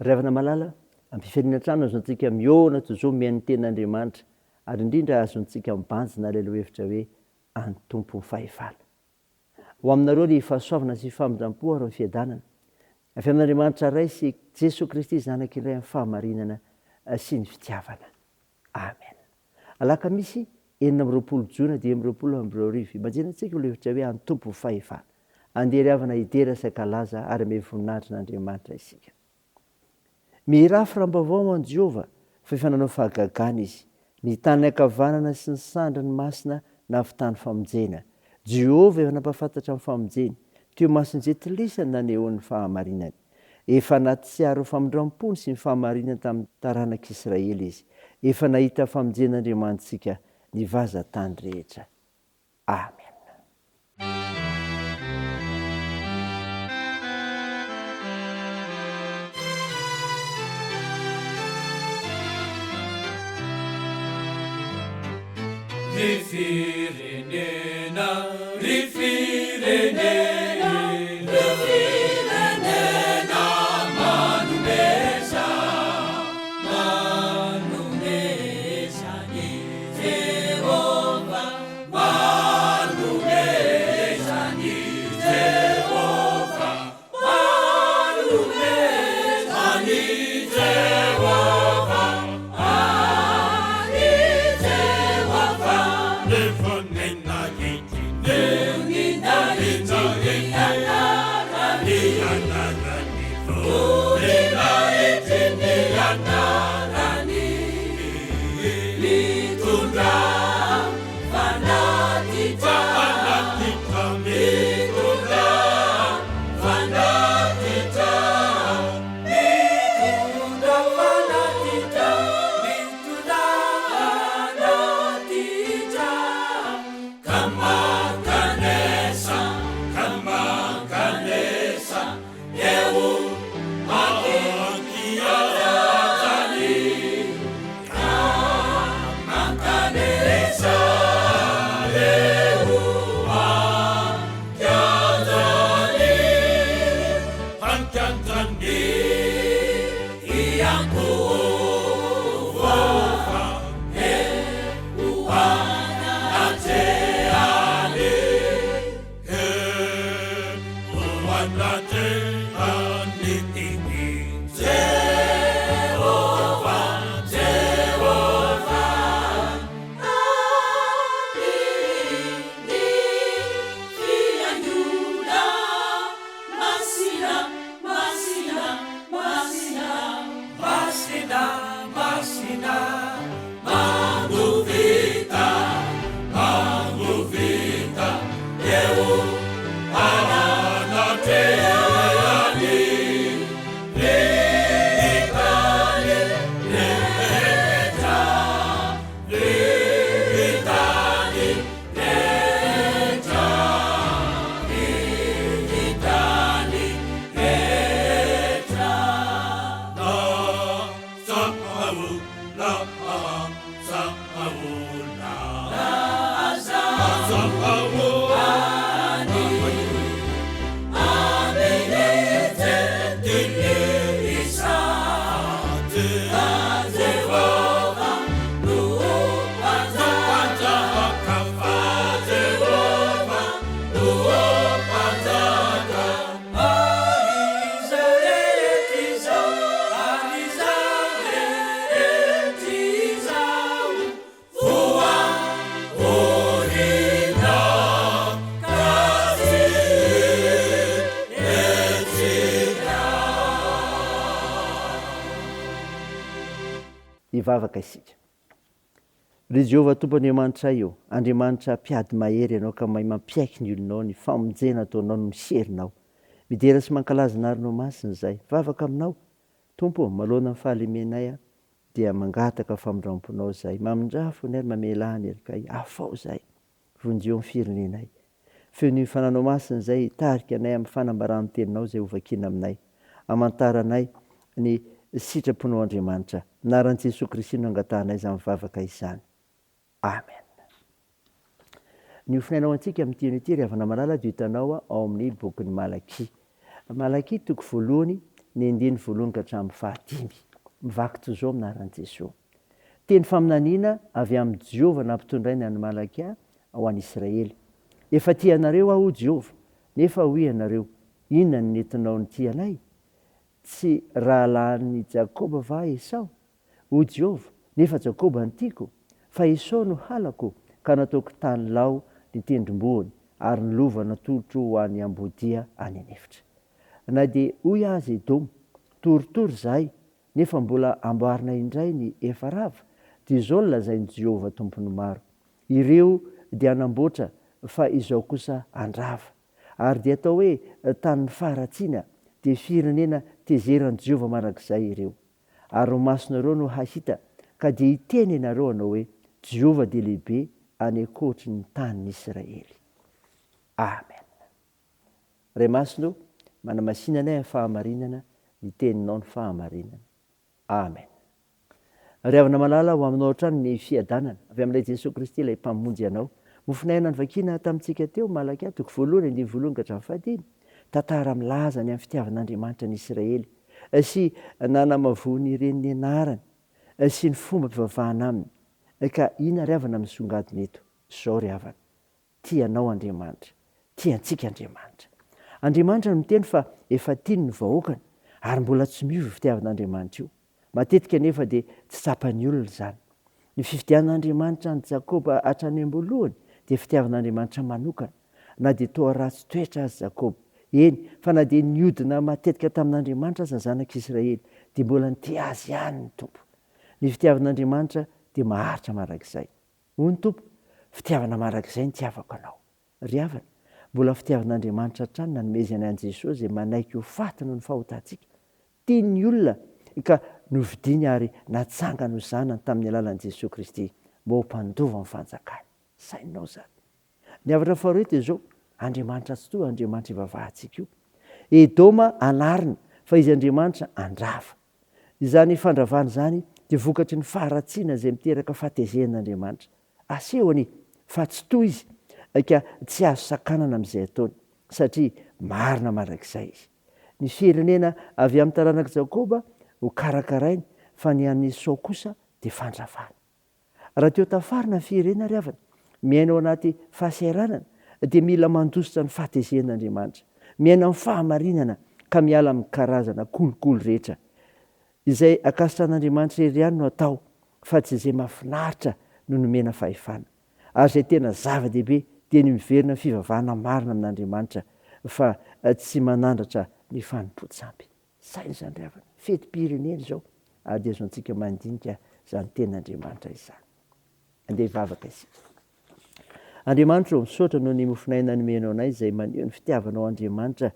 Ry havana malala, ampifiarinantrano azontsika miona toy zao mihain'ny tenin'Andriamanitra ary indrindra azontsika mibanjina ilay loha hevitra hoe any tompo ny fahefana. Ho aminareo ny fahasoavana sy famindram-po ary ny fiadanana avy amin'Andriamanitra ray sy Jesosy Kristy Zanaka indray amin'ny fahamarinana sy ny fitiavana. Amen. Alakamisy 20 Jona 2022 ibanjenantsika loha hevitra hoe any tompo ny fahefana. Andeha ry havana idera sakalaza ary ame voninahitrin'Andriamanitra isika. Mirafy rambavao an Jehova fa efa nanao fahagagana izy. Ny tany ankavanana sy ny sandra ny masina nahavitany famonjena. Jehova efa nampahafantatra amin'ny famonjeny teo mason-jetilisany nanehon'ny fahamarinany. Efa natsiaro famindram-pony sy ny fahamarinany tamin'ny taranak'Israely izy. Efa nahita famonjen'Andriamanitsika ny vaza-tany rehetra. Amen. Rifirenena, rifirenena, rifirenena, manumesa, manumesa ni Jehova, manumesa ni Jehova, manumesa ni Jehova. Ivavaka isika. Ry Jehova Tompo Andriamanitra io, Andriamanitra mpiady mahery ianao ka mahay mampiaiky ny olonao, ny famonjena ataonao no miserinao. Midera sy mankalaza ny arinao masina izay. Vavaka aminao, Tompo, malohana ny fahalemenay dia mangataka famindramponao izay. Mamindrafo ny ary mamelany ary ka afao izay. Vonjeo ny firenenay. Feo ny fananao masina izay tarika anay amin'ny fanambarany teninao izay hovakina aminay. Amantaranay ny sitraponao Andriamanitra. Naran'i Jesosy Kristy no angatanay izany vavaka izany. Amen. Ny ofinainao antsika amin'ny teny ity ry havana malala dia hitanao ao amin'ny bokin'ny Malaki. Malaki toko voalohany ny 9 voalohany ka hatramin'ny 15 mivaky toy izao aminaran'i Jesosy. Teny faminaniana avy amin'ny Jehova nampitondray ny Malaka ho an'i Israely. Efa tia anareo aho Jehova, nefa hoy ianareo, inona ny nentinao ny tia anay? Tsy rahalahin'i Jakoba va Esau? O Jehova, nefa Jakoba ny tiako, fa Esau no halako ka nataoko tany lao ny tendrombohiny ary ny lova natolotro ho an'ny ambodia any anefitra. Na dia hoy azy Edomy, toritory zahay, nefa mbola amboarina indray ny efa rava, dia izao no lazain'i Jehova tompony maro. Ireo dia anamboatra fa izao kosa andrava, ary dia atao hoe tany faharatsiana, dia firenena tezeran'i Jehova marak'izay ireo. Ary ho masonareo no hahita, ka dia hiteny ianareo anao hoe Jehova dia lehibe any akoatry ny tanin'i Israely. Amen. Ray masino, manamasinanay amin'ny fahamarinana, ny teninao ny fahamarinana. Amen. Ry havana malala ho aminao trano ny fiadanana avy amin'ilay Jesosy Kristy ilay mpamonjy anao. Mofinaina ny vakina tamintsika teo Malaka toko voalohany 9 voalohany ka hatramin'ny 15. Tantara milaza ny amin'ny fitiavan'Andriamanitra ny Israely sy nanamavony ireny ny anarany sy ny fomba mpivavahana aminy. Ka ina ry havana misongadina eto? Zao ry havana, tianao Andriamanitra, tiantsika Andriamanitra. Andriamanitra no miteny fa efa tiany ny vahoakany ary mbola tsy miova fitiavan'Andriamanitra io. Matetika nefa dia tsy tsapan'ny olona izany. Ny fifidian'Andriamanitra ny Jakoba hatrany am-boalohany dia fitiavan'Andriamanitra manokana. Na dia toa ratsy toetra azy Jakoba, eny, fa na dia niodina matetika tamin'Andriamanitra aza ny zanak'Israely, dia mbola nity azy ihany ny Tompo. Ny fitiavan'Andriamanitra dia maharitra marak'izay. Hoy ny Tompo, fitiavana marak'izay ny tiavako anao. Ry havana, mbola fitiavan'Andriamanitra hatrany nanomezany an'i Jesosy izay manaiky ho faty noho ny fahotantsika. Tiany olona ka novidiany ary natsangana ho zanany tamin'ny alalan'i Jesosy Kristy mba ho mpandova amin'ny fanjakany. Sainao zany. Ny havatra faharoa dia izao, Andriamanitra tsy toa Andriamanitra ivavahantsika io. Edoma anarina fa izy Andriamanitra andrava. Izany fandravana izany dia vokatry ny faharatsiana izay miteraka fahatezehan'Andriamanitra. Asehony fa tsy toa izy ka tsy azo sakanana amin'izay ataony satria marina marak'izay izy. Ny firenena avy amin'ny taranaka Jakoba ho karakarainy, fa ny an'ny Esau kosa dia fandravana. Raha teo tafarina ny firenena ry havana, miaina ao anaty fahasahiranana dia mila mandositra ny fahatezehan'Andriamanitra, miaina amin'ny fahamarinana ka miala amin'ny karazana kolokolo rehetra. Izay akasitrahan'Andriamanitra ery ihany no atao, fa tsy izay mahafinaritra no nomena fahefana. Ary izay tena zava-dehibe dia ny miverina fivavahana marina amin'Andriamanitra, fa tsy manandratra ny fanompoan-tsampy. Saina izany ry havana, fetim-pirenena izao, ary dia azontsika mandinika izany tenin'Andriamanitra izany. Andeha hivavaka isika. Andriamanitra misaotra noho ny mofinaina nomenao anay izay maneho ny fitiavanao Andriamanitra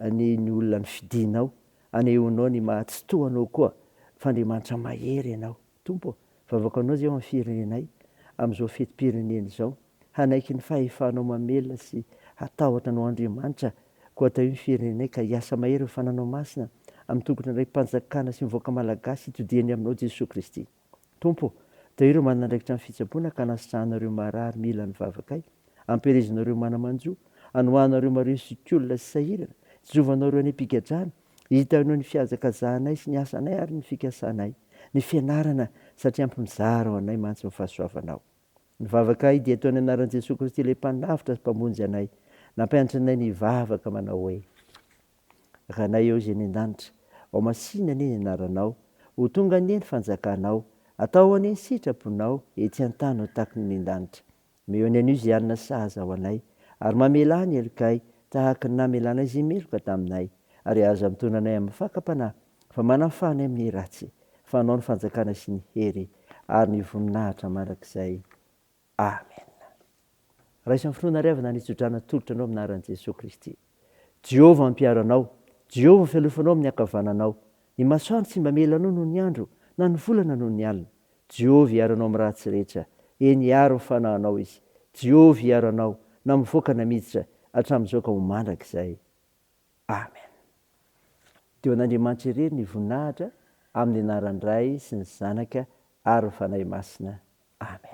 ny olona ny fidinao, anehoanao ny mahatsotoanao koa, fa Andriamanitra mahery ianao. Tompo, vavakanao izay ao amin'ny firenenay, amin'izao fetim-pirenena izao, hanaiky ny fahefanao mamelona sy hatahotra anao Andriamanitra koa atao io ny firenenay, ka hiasa mahery ny fananao masina amin'ny tokotry ny raim-panjakana sy mivoaka malagasy hitodiany aminao Jesosy Kristy. Tompo, tao ireo manandraikitra ny fitsaboana ka nasitrahanareo marary mila ny vavakay, ampirezinareo manamanjo, anohanareo mareo sikolina sy sahirana, jovanareo any am-pigadrana, hitanao ny fiazakazahanay sy ny asanay ary ny fikasanay, ny fianarana satria ampy-mizara ao anay mantsy ny fahasoavanao. Ny vavakay dia ataony anaran'i Jesosy Kristy ilay mpanafitra sy mpamonjy anay, nampianatra anay ny vavaka manao hoe: ranay eo izay ny an-danitra, ao masinany ny anaranao, ho tonga ny fanjakanao, atao any sitraponao, etsy an-tany ho taky ny an-danitra. Meo ny an'io izay anona sahaza ao anay, ary mamela ny elikay tahaka ny namelanay izay meloka taminay, ary aza mitona anay amin'ny fakapanahy, fa manafany amin'ny ratsy, fa anao ny fanjakana sy ny hery ary ny voninahitra marak'izay. Amen. Raisiny finoana ry havana nitsodrana tolotra anao amin'ny anaran'i Jesosy Kristy. Jehova mampiaro anao, Jehova fialofanao amin'ny ankavananao. Ny masoandro tsy mba melanao noho ny andro, na ny volana noho ny alina. Jehova hiaro anao amin'ny ratsy rehetra, eny hiaro ny fanahinao izy. Jehova hiaro anao na mivoaka na miditra hatramin'izao ka ho mandrak'izay. Amen. Teo an'Andriamanitra irery ny voninahitra amin'ny anaran'ny Ray sy ny Zanaka ary ny Fanahy Masina. Amen.